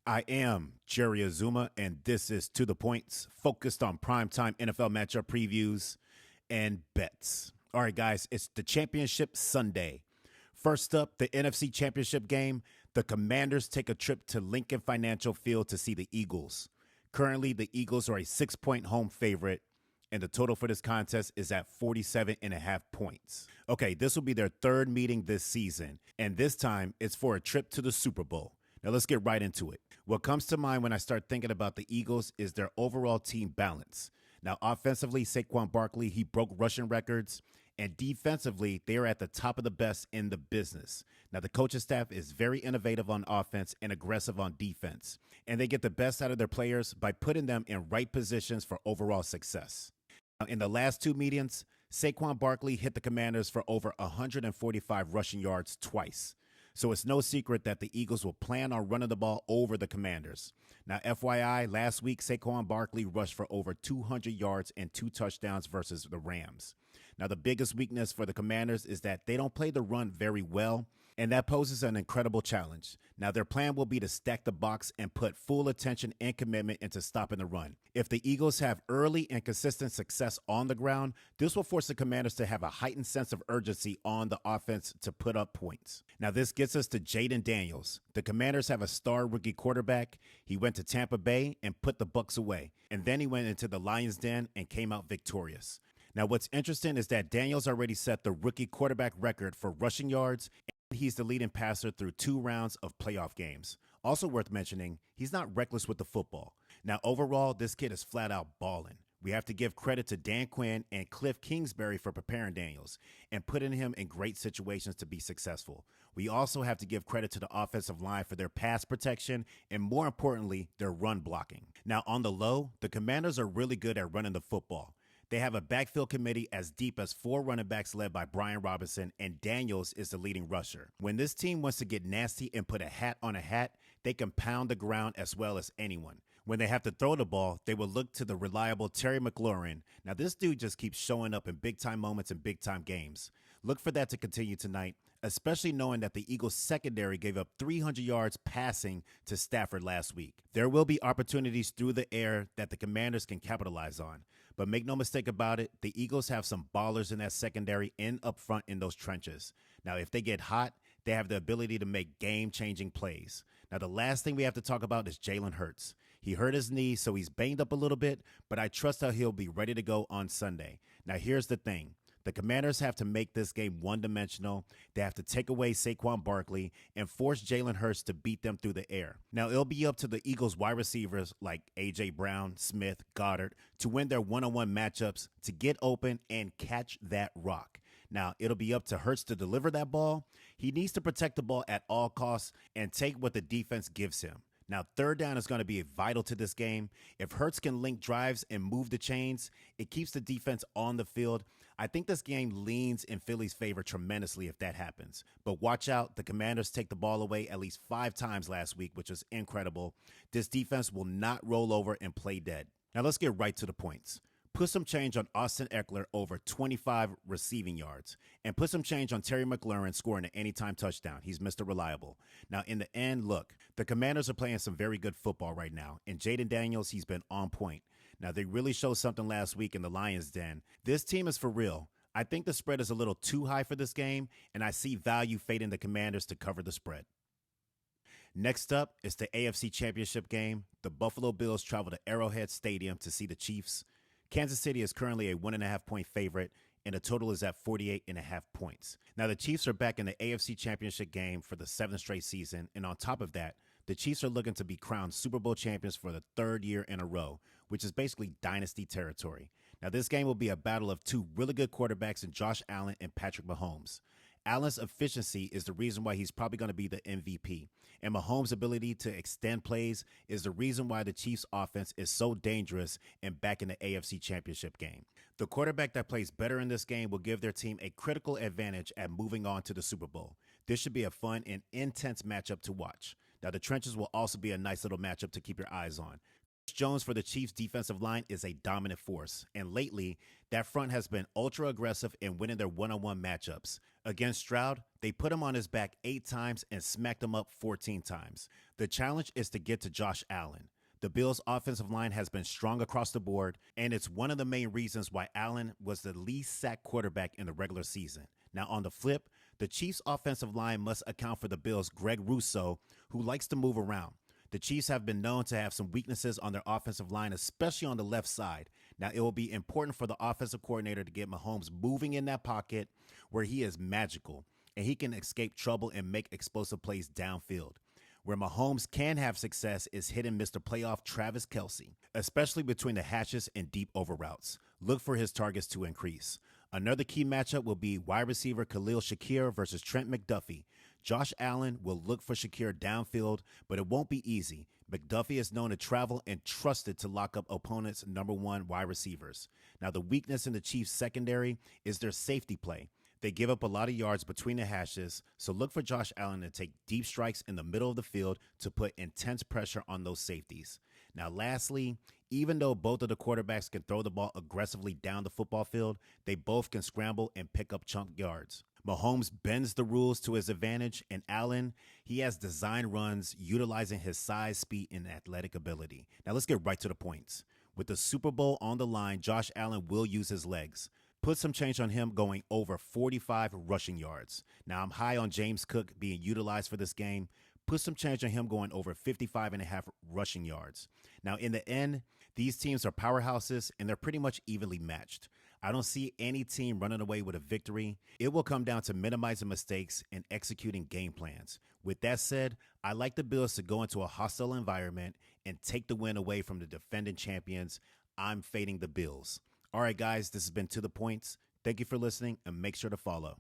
I am Jerry Azuma, and this is To The Points, focused on primetime NFL matchup previews and bets. All right, guys, it's the Championship Sunday. First up, the NFC Championship game. The Commanders take a trip to Lincoln Financial Field to see the Eagles. Currently, the Eagles are a 6-point home favorite, and the total for this contest is at 47.5 points. Okay, this will be their third meeting this season, and this time it's for a trip to the Super Bowl. Now let's get right into it. What comes to mind when I start thinking about the Eagles is their overall team balance. Now offensively, Saquon Barkley, he broke rushing records, and defensively, they are at the top of the best in the business. Now the coaching staff is very innovative on offense and aggressive on defense, and they get the best out of their players by putting them in right positions for overall success. Now, in the last two meetings, Saquon Barkley hit the Commanders for over 145 rushing yards twice. So it's no secret that the Eagles will plan on running the ball over the Commanders. Now, FYI, last week, Saquon Barkley rushed for over 200 yards and 2 touchdowns versus the Rams. Now, the biggest weakness for the Commanders is that they don't play the run very well, and that poses an incredible challenge. Now, their plan will be to stack the box and put full attention and commitment into stopping the run. If the Eagles have early and consistent success on the ground, this will force the Commanders to have a heightened sense of urgency on the offense to put up points. Now, this gets us to Jaden Daniels. The Commanders have a star rookie quarterback. He went to Tampa Bay and put the Bucs away, and then he went into the Lions' den and came out victorious. Now, what's interesting is that Daniels already set the rookie quarterback record for rushing yards, and he's the leading passer through 2 rounds of playoff games. Also worth mentioning, he's not reckless with the football. Now, overall, this kid is flat out balling. We have to give credit to Dan Quinn and Cliff Kingsbury for preparing Daniels and putting him in great situations to be successful. We also have to give credit to the offensive line for their pass protection and, more importantly, their run blocking. Now, on the low, the Commanders are really good at running the football. They have a backfield committee as deep as 4 running backs led by Brian Robinson, and Daniels is the leading rusher. When this team wants to get nasty and put a hat on a hat, they can pound the ground as well as anyone. When they have to throw the ball, they will look to the reliable Terry McLaurin. Now, this dude just keeps showing up in big-time moments in big-time games. Look for that to continue tonight, especially knowing that the Eagles' secondary gave up 300 yards passing to Stafford last week. There will be opportunities through the air that the Commanders can capitalize on. But make no mistake about it, the Eagles have some ballers in that secondary and up front in those trenches. Now, if they get hot, they have the ability to make game-changing plays. Now, the last thing we have to talk about is Jalen Hurts. He hurt his knee, so he's banged up a little bit, but I trust that he'll be ready to go on Sunday. Now, here's the thing. The Commanders have to make this game one-dimensional. They have to take away Saquon Barkley and force Jalen Hurts to beat them through the air. Now, it'll be up to the Eagles' wide receivers like A.J. Brown, Smith, Goddard to win their one-on-one matchups, to get open and catch that rock. Now, it'll be up to Hurts to deliver that ball. He needs to protect the ball at all costs and take what the defense gives him. Now, third down is going to be vital to this game. If Hurts can link drives and move the chains, it keeps the defense on the field. I think this game leans in Philly's favor tremendously if that happens. But watch out, the Commanders take the ball away at least 5 times last week, which was incredible. This defense will not roll over and play dead. Now, let's get right to the points. Put some change on Austin Eckler over 25 receiving yards, and put some change on Terry McLaurin scoring an anytime touchdown. He's Mr. Reliable. Now, in the end, look, the Commanders are playing some very good football right now, and Jaden Daniels, he's been on point. Now, they really showed something last week in the Lions' den. This team is for real. I think the spread is a little too high for this game, and I see value fading the Commanders to cover the spread. Next up is the AFC Championship game. The Buffalo Bills travel to Arrowhead Stadium to see the Chiefs. Kansas City is currently a 1.5-point favorite, and the total is at 48.5 points. Now, the Chiefs are back in the AFC Championship game for the 7th straight season, and on top of that, the Chiefs are looking to be crowned Super Bowl champions for the 3rd year in a row, which is basically dynasty territory. Now, this game will be a battle of 2 really good quarterbacks in Josh Allen and Patrick Mahomes. Allen's efficiency is the reason why he's probably going to be the MVP. And Mahomes' ability to extend plays is the reason why the Chiefs' offense is so dangerous and back in the AFC Championship game. The quarterback that plays better in this game will give their team a critical advantage at moving on to the Super Bowl. This should be a fun and intense matchup to watch. Now, the trenches will also be a nice little matchup to keep your eyes on. Jones for the Chiefs defensive line is a dominant force, and lately, that front has been ultra aggressive in winning their one-on-one matchups. Against Stroud, they put him on his back 8 times and smacked him up 14 times. The challenge is to get to Josh Allen. The Bills' offensive line has been strong across the board, and it's one of the main reasons why Allen was the least sacked quarterback in the regular season. Now, on the flip, the Chiefs' offensive line must account for the Bills' Greg Rousseau, who likes to move around. The Chiefs have been known to have some weaknesses on their offensive line, especially on the left side. Now, it will be important for the offensive coordinator to get Mahomes moving in that pocket where he is magical, and he can escape trouble and make explosive plays downfield. Where Mahomes can have success is hitting Mr. Playoff Travis Kelce, especially between the hashes and deep over routes. Look for his targets to increase. Another key matchup will be wide receiver Khalil Shakir versus Trent McDuffie. Josh Allen will look for Shakir downfield, but it won't be easy. McDuffie is known to travel and trusted to lock up opponents' number 1 wide receivers. Now, the weakness in the Chiefs' secondary is their safety play. They give up a lot of yards between the hashes, so look for Josh Allen to take deep strikes in the middle of the field to put intense pressure on those safeties. Now, lastly, even though both of the quarterbacks can throw the ball aggressively down the football field, they both can scramble and pick up chunk yards. Mahomes bends the rules to his advantage, and Allen, he has design runs utilizing his size, speed, and athletic ability. Now, let's get right to the points. With the Super Bowl on the line, Josh Allen will use his legs. Put some change on him going over 45 rushing yards. Now, I'm high on James Cook being utilized for this game. Put some change on him going over 55.5 rushing yards. Now, in the end, these teams are powerhouses, and they're pretty much evenly matched. I don't see any team running away with a victory. It will come down to minimizing mistakes and executing game plans. With that said, I like the Bills to go into a hostile environment and take the win away from the defending champions. I'm fading the Bills. All right, guys, this has been To The Points. Thank you for listening, and make sure to follow.